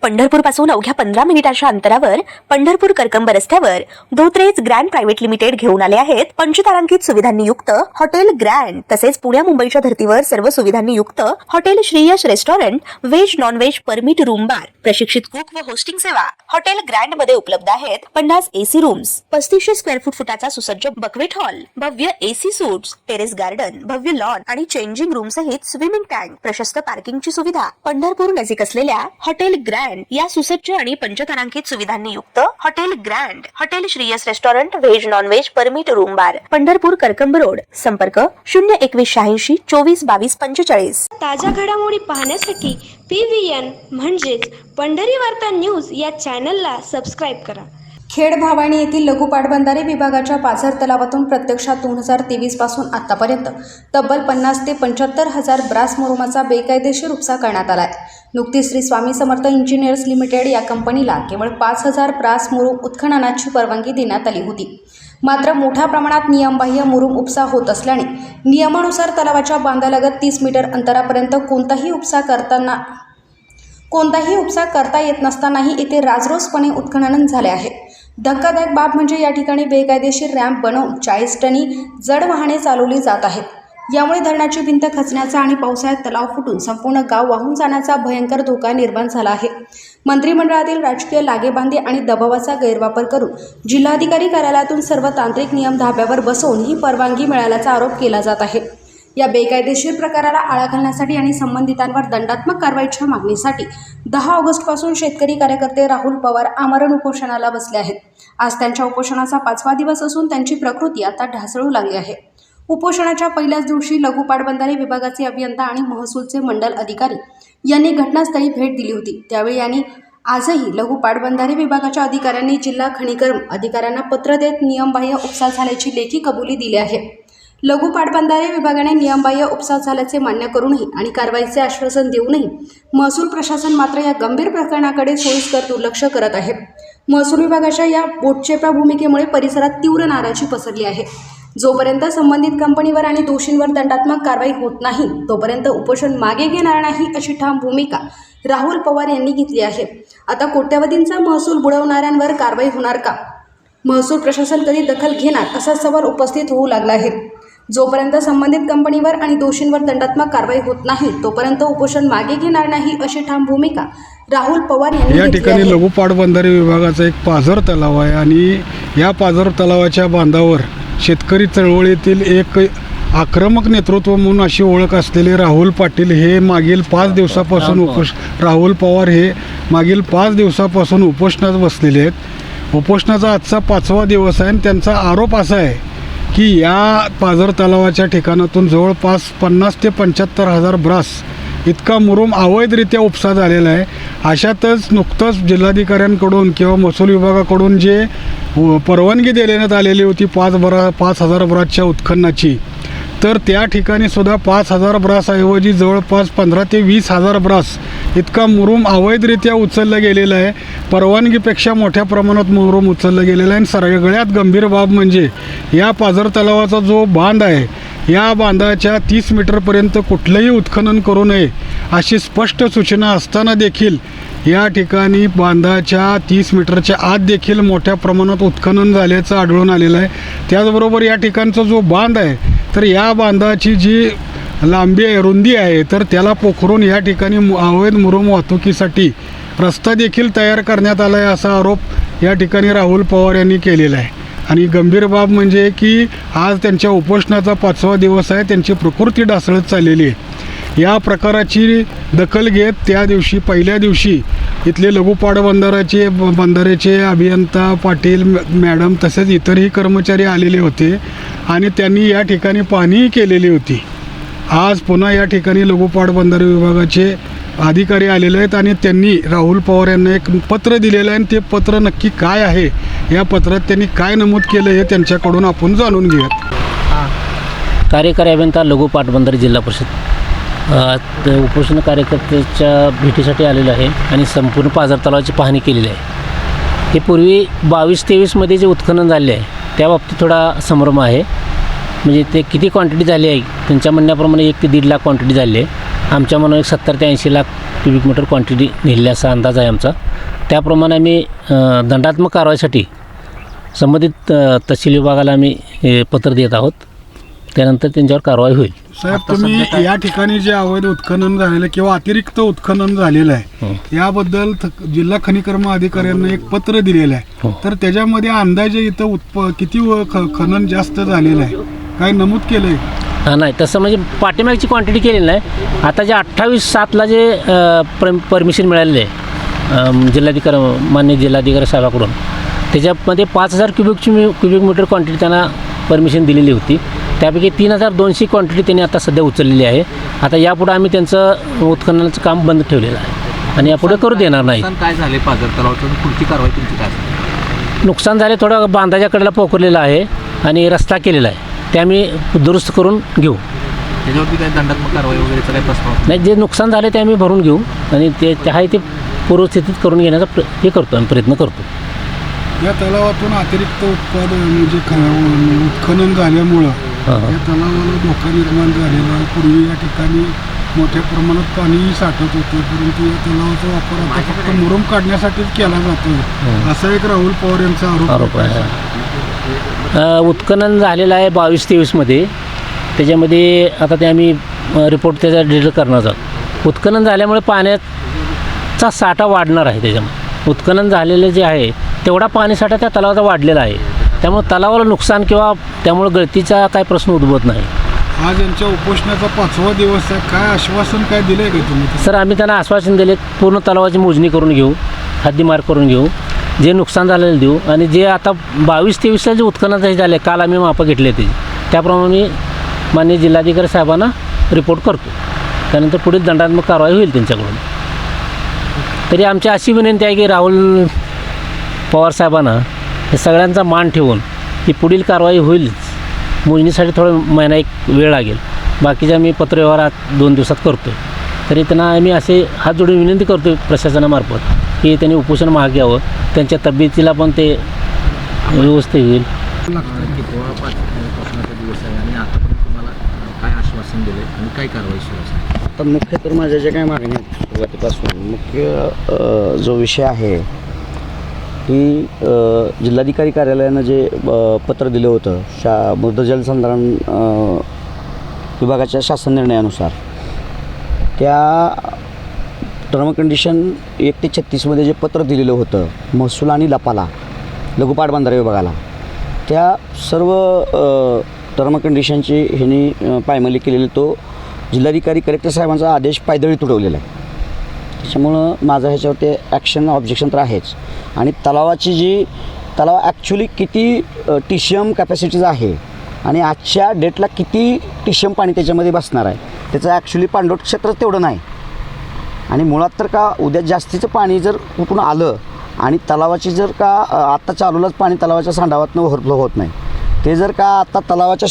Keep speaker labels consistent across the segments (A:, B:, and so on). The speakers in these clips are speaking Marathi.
A: पंढरपूर पासून अवघ्या 15 मिनिटांच्या अंतरावर पंढरपूर करकंब रस्त्यावर धोत्रेज ग्रँड प्रायव्हेट लिमिटेड घेऊन आले आहेत पंचतारांकित सुविधांनी युक्त हॉटेल ग्रँड। तसेच पुण्या मुंबईच्या धर्तीवर सर्व सुविधांनी युक्त hotel Shreeyash restaurant, veg non veg permit room bar, प्रशिक्षित कुक व होस्टिंग सेवा हॉटेल ग्रँड मध्ये उपलब्ध आहेत। 50 एसी रूम्स, 3500 स्क्वेअर फुटाचा सुसज्ज बकवेट हॉल, भव्य एसी सूट्स, टेरेस गार्डन, भव्य लॉन आणि चेंजिंग रूम सहित स्विमिंग टँक, प्रशस्त पार्किंगची सुविधा। पंढरपूर नजीक असलेल्या हॉटेल ग्रँड या सुसज्ज आणि पंचतारांकित सुविधांनी युक्त hotel grand, hotel Shriyas restaurant, veg non veg permit room बार, पंढरपूर करकंब रोड। संपर्क 02186 24 22 45।
B: ताज्या घडामोडी पाहण्यासाठी PVN म्हणजेच पंढरी वार्ता न्यूज या चॅनलला सबस्क्राईब करा।
C: खेड भावाणी येथील लघु पाटबंधारे विभागाच्या पाझर तलावातून प्रत्यक्षात 2023 पासून आतापर्यंत तब्बल 50 ते 75 हजार ब्रास मुरुमाचा बेकायदेशीर उपसा करण्यात आलाय। नुकतीच श्री स्वामी समर्थ इंजिनियर्स लिमिटेड या कंपनीला केवळ 5000 ब्रास मुरुम उत्खननाची परवानगी देण्यात आली होती। मात्र मोठ्या प्रमाणात नियमबाह्य मुरुम उपसा होत असल्याने नियमानुसार तलावाच्या बांधालगत 30 मीटर अंतरापर्यंत कोणताही उपसा करता येत नसतानाही येथे राजरोसपणे उत्खनन झाले आहे। धक्कादायक बाब म्हणजे या ठिकाणी बेकायदेशीर रॅम्प बनवून 40 टनी जड वाहने चालवली जात आहेत। यामुळे धरणाची भिंत खचण्याचा आणि पावसाळ्यात तलाव फुटून संपूर्ण गाव वाहून जाण्याचा भयंकर धोका निर्माण झाला आहे। मंत्रिमंडळातील राजकीय लागेबांधे आणि दबावाचा गैरवापर करून जिल्हाधिकारी कार्यालयातून सर्व तांत्रिक नियम धाब्यावर बसवून ही परवानगी मिळाल्याचा आरोप केला जात आहे। या बेकायदेशीर प्रकाराला आळा घालण्यासाठी आणि संबंधितांवर दंडात्मक कारवाईच्या मागणीसाठी 10 ऑगस्टपासून शेतकरी कार्यकर्ते राहुल पवार आमरण उपोषणाला बसले आहेत। आज त्यांच्या उपोषणाचा 5वा दिवस असून त्यांची प्रकृती आता ढासळू लागली आहे। उपोषणाच्या पहिल्याच दिवशी लघु पाटबंधारे विभागाचे अभियंता आणि महसूलचे मंडल अधिकारी यांनी घटनास्थळी भेट दिली होती। त्यावेळी यांनी आजही लघु पाटबंधारे विभागाच्या अधिकाऱ्यांनी जिल्हा खनिकर्म अधिकाऱ्यांना पत्र देत नियमबाह्य उपसा झाल्याची लेखी कबुली दिली आहे। लघु पाटबंधारे विभागाने नियमबाह्य उपसा झाल्याचे मान्य करूनही आणि कारवाईचे आश्वासन देऊनही महसूल प्रशासन मात्र या गंभीर प्रकरणाकडे सोयीस्कर दुर्लक्ष करत आहे। महसूल विभागाच्या या बोटचेपा भूमिकेमुळे परिसरात तीव्र नाराजी पसरली आहे। जोपर्यंत संबंधित कंपनीवर आणि दोषींवर दंडात्मक कारवाई होत नाही तोपर्यंत उपोषण मागे घेणार नाही अशी ठाम भूमिका राहुल पवार यांनी घेतली आहे। आता कोट्यवधींचा महसूल बुडवणाऱ्यांवर कारवाई होणार का? महसूल प्रशासन कधी दखल घेणार असा सवाल उपस्थित होऊ लागला आहे। जोपर्यंत संबंधित कंपनीवर आणि दोषींवर दंडात्मक कारवाई होत नाही तोपर्यंत उपोषण मागे घेणार नाही अशी ठाम भूमिका राहुल पवार यांनी
D: या ठिकाणी लघु पाटबंधारे विभागाचा एक पाझर तलाव आहे आणि या पाझर तलावाच्या बांधावर शेतकरी चळवळीतील एक आक्रमक नेतृत्व म्हणून अशी ओळख असलेले राहुल पाटील हे मागील 5 दिवसापासून राहुल पवार हे मागील 5 दिवसापासून उपोषणात बसलेले आहेत। उपोषणाचा आजचा 5वा दिवस आहे आणि त्यांचा आरोप असा आहे की या पाझर तलावाच्या ठिकाणातून जवळपास 50 ते 75 हजार ब्रास इतका मुरुम अवैधरित्या उपसा झालेला आहे। अशातच नुकतंच जिल्हाधिकाऱ्यांकडून किंवा महसूल विभागाकडून जे परवानगी देण्यात आलेली होती 5000 ब्रासच्या उत्खननाची, तर त्या ठिकाणी सुद्धा 5000 ब्रासऐवजी जवळपास 15 ते 20 हजार ब्रास इतका मुरुम अवैधरित्या उचलला गेलेला आहे। परवानगीपेक्षा मोठ्या प्रमाणात मुरुम उचलला गेलेला आहे। आणि सगळ्यात गंभीर बाब म्हणजे या पाझर तलावाचा जो बांध आहे या बांधाच्या 30 मीटरपर्यंत कुठलंही उत्खनन करू नये अशी स्पष्ट सूचना असताना देखील या ठिकाणी बांधाच्या 30 मीटरच्या आत देखील मोठ्या प्रमाणात उत्खनन झाल्याचं आढळून आलेलं आहे। त्याचबरोबर या ठिकाणचा जो बांध आहे तर या बांधाची जी लांबी आहे, रुंदी आहे, तर त्याला पोखरून या ठिकाणी अवैध मुरुम वाहतुकीसाठी रस्ता देखील तयार करण्यात आला आहे असा आरोप या ठिकाणी राहुल पवार यांनी केलेला आहे। आणि गंभीर बाब म्हणजे की आज त्यांच्या उपोषणाचा 5वा दिवस आहे, त्यांची प्रकृती ढासळत चाललेली आहे। या प्रकाराची दखल घेत त्या दिवशी पहिल्या दिवशी इथले लघु पाटबंधाऱ्याचे अभियंता पाटील मॅडम तसेच इतरही कर्मचारी आलेले होते आणि त्यांनी या ठिकाणी पाहणीही केलेली होती। आज पुन्हा या ठिकाणी लघु पाटबंधारे विभागाचे अधिकारी आलेले आहेत आणि त्यांनी राहुल पवार यांना एक पत्र दिलेलं आहे आणि ते पत्र नक्की काय आहे, या पत्रात त्यांनी काय नमूद केलं हे त्यांच्याकडून आपण जाणून घेऊयात।
E: कार्यकारी अभियंता लघु पाटबंधारे जिल्हा परिषद उपोषण कार्यकर्त्याच्या भेटीसाठी आलेलो आहे आणि संपूर्ण पाझर तलावाची पाहणी केलेली आहे। हे पूर्वी 22-23 जे उत्खनन झाले आहे त्या बाबतीत थोडा संभ्रम आहे। म्हणजे ते किती क्वांटिटी झाली आहे त्यांच्या म्हणण्याप्रमाणे 1 ते 1.5 लाख क्वांटिटी झाली आहे। आमच्या म्हणून 70 ते 80 लाख क्युबिक मीटर क्वांटिटी नेली असा अंदाज आहे आमचा. त्याप्रमाणे आम्ही दंडात्मक कारवाईसाठी संबंधित तहसील विभागाला आम्ही पत्र देत आहोत. त्यानंतर त्यांच्यावर कारवाई होईल.
D: साहेब, तुम्ही या ठिकाणी जे अवैध उत्खनन झालेलं किंवा अतिरिक्त उत्खनन झालेलं आहे याबद्दल जिल्हा खनिकर्म अधिकाऱ्यांना एक पत्र दिलेलं आहे. तर त्याच्यामध्ये अंदाजे इथं किती खनन जास्त झालेलं आहे काय नमूद केलं आहे?
E: नाही, तसं म्हणजे पाठीमागची क्वांटिटी केलेली नाही. आता जे 28/7 जे परमिशन मिळालेलं आहे जिल्हाधिकारी मान्य जिल्हाधिकारी साहेबाकडून, त्याच्यामध्ये 5000 क्युबिक मीटर क्वांटिटी त्यांना परमिशन दिलेली होती. त्यापैकी 3200 क्वांटिटी त्यांनी आता सध्या उचललेली आहे. आता यापुढे आम्ही त्यांचं उत्खननाचं काम बंद ठेवलेलं आहे आणि यापुढे करू देणार नाही.
F: काय झाले पाझर तलावाचं, पुढची कारवाई तुमची काय?
E: नुकसान झाले, थोडं बांधाच्या कडेला पोखरलेलं आहे आणि रस्ता केलेला आहे, ते आम्ही दुरुस्त करून घेऊ.
F: त्याच्यावरती काही दंडात्मक कारवाई वगैरेचा काही प्रस्ताव
E: नाही, जे नुकसान झाले ते आम्ही भरून घेऊ आणि ते आहे ते पूर्वस्थितीत करून घेण्याचा हे करतो आम्ही, प्रयत्न करतो.
D: या तलावातून अतिरिक्त उत्पादन म्हणजे उत्खनन झाल्यामुळं या तलावाला धोका निर्माण झालेला आहे. पूर्वी या ठिकाणी मोठ्या प्रमाणात पाणीही साठत होतं, परंतु या तलावाचा वापर आता फक्त मुरुम काढण्यासाठीच केला जातो असा एक राहुल पवार यांचा आरोप आहे.
E: उत्खनन झालेलं आहे 22-23मध्ये. त्याच्यामध्ये आता ते आम्ही रिपोर्ट त्याचा डिटेल करणार आहोत. उत्खनन झाल्यामुळे पाण्याचा साठा वाढणार आहे. त्याच्यामुळे उत्खनन झालेलं जे आहे तेवढा पाणीसाठा त्या तलावाचा वाढलेला आहे. त्यामुळे तलावाला नुकसान किंवा त्यामुळे गळतीचा काय प्रश्न उद्भवत नाही.
D: आज यांच्या उपोषणाचा 5वा दिवस आहे. काय आश्वासन काय दिलं आहे का तुम्ही?
E: सर, आम्ही त्यांना आश्वासन दिले, पूर्ण तलावाची मोजणी करून घेऊ, हद्दीमार्क करून घेऊ, जे नुकसान झालेलं देऊ आणि जे आता 22-23ला जे उत्खनन झाले काल आम्ही मापं घेतले ते त्याप्रमाणे मी माननीय जिल्हाधिकारी साहेबांना रिपोर्ट करतो. त्यानंतर पुढील दंडात्मक कारवाई होईल त्यांच्याकडून. तरी आमची अशी विनंती आहे की राहुल पवार साहेबांना हे सगळ्यांचा मान ठेवून ही पुढील कारवाई होईलच. मोजणीसाठी थोडं महिना एक वेळ लागेल, बाकीच्या मी पत्रव्यवहार 2 दिवसात करतो. तरी त्यांना आम्ही असे हात जोडून विनंती करतो प्रशासनामार्फत की त्यांनी उपोषण मागे घ्यावं, त्यांच्या तब्येतीला पण ते व्यवस्थित होईल.
F: दिवस आहे आणि आतापर्यंत तुम्हाला काय आश्वासन दिले आणि काय कारवाई सुरू आहे?
G: तर मुख्य तर माझ्या ज्या काही मागण्या आहेत सुरुवातीपासून मुख्य जो विषय आहे की जिल्हाधिकारी कार्यालयानं जे पत्र दिलं होतं मृद जलसंधारण विभागाच्या शासन निर्णयानुसार, त्या टर्म कंडिशन 1 ते 36मध्ये जे पत्र दिलेलं होतं महसूल आणि लपाला लघु पाटबंधारे विभागाला, त्या सर्व टर्म कंडिशनची ह्यांनी पायमल्ली केलेली तो जिल्हाधिकारी कलेक्टर साहेबांचा आदेश पायदळी तुडवलेला आहे. त्याच्यामुळं माझं ह्याच्यावरती ॲक्शन ऑब्जेक्शन तर आहेच. आणि तलाव ॲक्च्युली किती टीसीएम कॅपॅसिटीज आहे आणि आजच्या डेटला किती टीसीएम पाणी त्याच्यामध्ये बसणार आहे त्याचं ॲक्च्युली पाणलोट क्षेत्र तेवढं नाही. आणि मुळात तर का उद्या जास्तीचं पाणी जर कुठून आलं आणि तलावाची जर का आत्ता चालूलाच पाणी तलावाच्या सांडावातनं ओव्हरफ्लो होत नाही, ते जर का आता तलावाच्या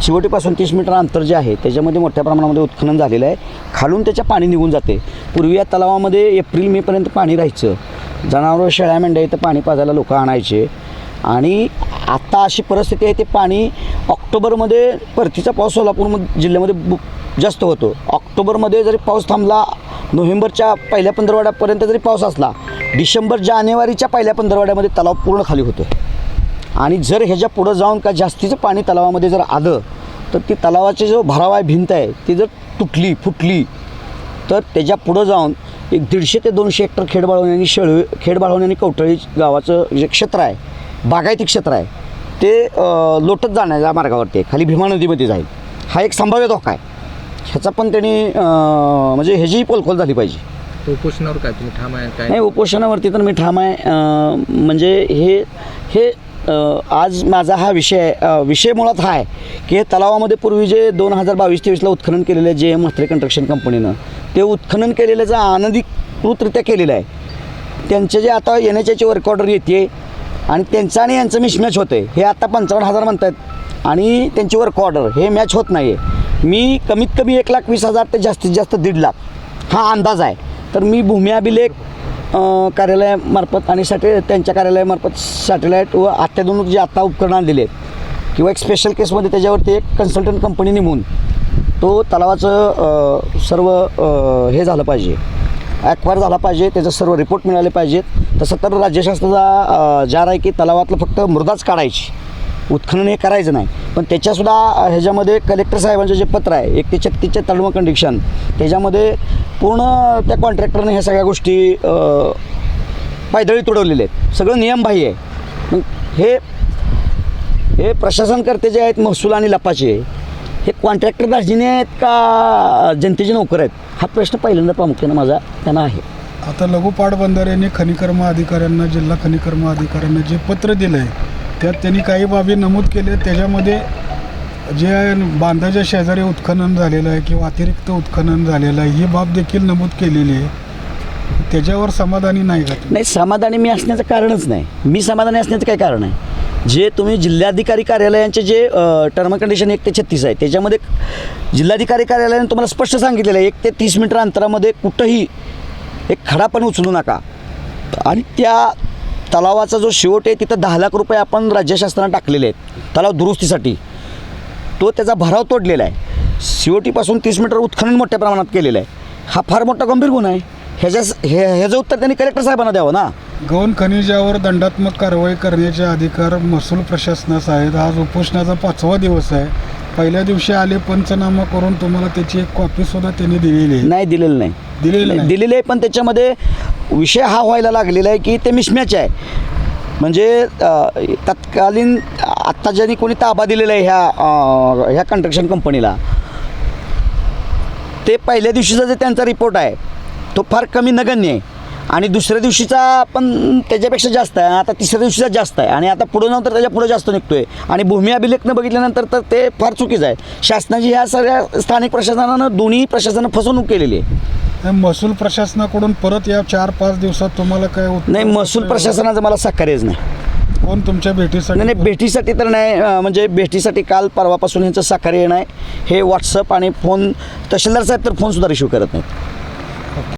G: शेवटीपासून 30 मीटर अंतर जे आहे त्याच्यामध्ये मोठ्या प्रमाणामध्ये उत्खनन झालेलं आहे, खालून त्याच्या पाणी निघून जाते. पूर्वी या तलावामध्ये एप्रिल-मेपर्यंत पाणी राहायचं, जनावरं शेळ्या मेंढ्या इथं पाणी पाजायला लोक आणायचे. आणि आत्ता अशी परिस्थिती आहे, ते पाणी ऑक्टोबरमध्ये परतीचा पाऊस सोलापूर जिल्ह्यामध्ये जास्त होतो. ऑक्टोबरमध्ये जरी पाऊस थांबला, नोव्हेंबरच्या पहिल्या पंधरवड्यापर्यंत जरी पाऊस असला, जानेवारीच्या पहिल्या पंधरवड्यामध्ये तलाव पूर्ण खाली होतो. आणि जर ह्याच्या पुढं जाऊन का जास्तीचं पाणी तलावामध्ये जर आलं तर ती तलावाची जो भराव आहे भिंत आहे ती जर फुटली तर त्याच्या पुढं जाऊन एक 150 ते 200 हेक्टर खेडबाळवणी आणि कवठळी गावाचं जे क्षेत्र आहे, बागायती क्षेत्र आहे, ते लोटत जाण्याच्या मार्गावरती खाली भीमा नदीमध्ये जाईल. हा एक संभाव्य धोका आहे. ह्याचा पण त्यांनी म्हणजे ह्याचीही पोलखोल झाली पाहिजे.
F: उपोषणावर काय तुम्ही ठाम आहे? काय
G: नाही, उपोषणावरती तर मी ठाम आहे. म्हणजे हे आज माझा हा विषय मुळात हा आहे की हे तलावामध्ये पूर्वी जे 2022-23ला उत्खनन केलेलं आहे जे म्हात्रे कंस्ट्रक्शन कंपनीनं, ते उत्खनन केलेल्याचं अनधिकृतरित्या केलेलं आहे. त्यांचे जे आता NHAची वर्क ऑर्डर येते आणि त्यांचं आणि यांचं मिसमॅच होतं आहे. हे आता 55,000 म्हणतात आणि त्यांची वर्क ऑर्डर हे मॅच होत नाही आहे. मी कमीत कमी 1,20,000 ते जास्तीत जास्त 1,50,000 हा अंदाज आहे. तर मी भूमी अभिलेख कार्यालयामार्फत आणि त्यांच्या कार्यालयामार्फत सॅटेलाईट व अत्याधुनिक जे आत्ता उपकरणं आणलेले आहेत किंवा एक स्पेशल केसमध्ये त्याच्यावरती एक कन्सल्टंट कंपनी नेमून तो तलावाचं सर्व हे झालं पाहिजे, ॲक्वायर झाला पाहिजे, त्याचं सर्व रिपोर्ट मिळाले पाहिजेत. तसं तर राज्यशास्त्राचा जार आहे की तलावातलं फक्त मृदाच काढायची, उत्खनन हे करायचं नाही. पण त्याच्यासुद्धा ह्याच्यामध्ये कलेक्टर साहेबांचं जे पत्र आहे 1/36 टर्म अँड कंडिशन, त्याच्यामध्ये पूर्ण त्या कॉन्ट्रॅक्टरने ह्या सगळ्या गोष्टी पायदळी तुडवलेले आहेत, सगळं नियमबाह्य आहे. मग हे प्रशासनकर्ते जे आहेत महसूल आणि लपाचे, हे कॉन्ट्रॅक्टर दार्जिने आहेत का जनतेचे नोकर आहेत, हा प्रश्न पहिल्यांदा प्रामुख्याने माझा त्यांना आहे.
D: आता लघु पाटबंधाऱ्यांनी खनिकर्म अधिकाऱ्यांना, जिल्हा खनिकर्म अधिकाऱ्यांना जे पत्र दिलं आहे त्यात त्यांनी काही बाबी नमूद केले. त्याच्यामध्ये जे बांधाच्या शेजारी उत्खनन झालेलं आहे किंवा अतिरिक्त उत्खनन झालेलं आहे ही बाब देखील नमूद केलेली आहे. त्याच्यावर समाधानी नाही का?
G: नाही, समाधानी मी असण्याचं कारणच नाही. मी समाधानी असण्याचं काय कारण आहे? जे तुम्ही जिल्हाधिकारी कार्यालयांचे जे टर्म कंडिशन 1/36 आहे त्याच्यामध्ये जिल्हाधिकारी कार्यालयाने तुम्हाला स्पष्ट सांगितलेलं आहे 1 ते 30 मीटर अंतरामध्ये कुठंही एक खडा पण उचलू नका. आणि त्या तलावाचा जो शेवट आहे तिथं 10 लाख रुपये आपण राज्यशास्त्राने टाकलेले आहेत तलाव दुरुस्तीसाठी. तो त्याचा भराव तोडलेला आहे. COT-पासून 30 मीटर उत्खनन मोठ्या प्रमाणात केलेलं आहे. हा फार मोठा गंभीर गुन्हा आहे. ह्याचं उत्तर त्यांनी कलेक्टर साहेबांना द्यावं ना.
D: गौण खनिजावर दंडात्मक कारवाई करण्याचे अधिकार महसूल प्रशासनास आहेत. आज उपोषणाचा 5वा दिवस आहे. पहिल्या दिवशी आले, पंचनामा करून तुम्हाला त्याची एक कॉपीसुद्धा त्यांनी दिलेली आहे.
G: नाही, दिलेलं नाही. दिलेलं आहे, पण त्याच्यामध्ये विषय हा व्हायला लागलेला आहे की ते मिसमॅच आहे. म्हणजे तत्कालीन आत्ता ज्यांनी कोणी ताबा दिलेला आहे ह्या कन्स्ट्रक्शन कंपनीला, ते पहिल्या दिवशीचा जे त्यांचा रिपोर्ट आहे तो फार कमी नगण्य आहे. आणि दुसऱ्या दिवशीचा पण त्याच्यापेक्षा जास्त आहे. आता तिसऱ्या दिवशीचा जास्त आहे. आणि आता पुढे नंतर त्याच्या पुढे जास्त निघतो आहे. आणि भूमी अभिलेखनं बघितल्यानंतर तर ते फार चुकीचं आहे. शासनाची ह्या सगळ्या स्थानिक प्रशासनानं दोन्ही प्रशासनानं फसवणूक केलेली आहे.
D: महसूल प्रशासनाकडून परत या 4-5 दिवसात तुम्हाला काय उत्तर?
G: नाही, महसूल प्रशासनाचं मला सहकार्यच नाही.
D: कोण तुमच्या भेटीसाठी?
G: नाही, भेटीसाठी तर नाही. म्हणजे भेटीसाठी काल परवापासून यांचं सहकार्य नाही. हे व्हॉट्सअप आणि फोन, तहसीलदार साहेब तर फोनसुद्धा रिसिव्ह करत नाहीत.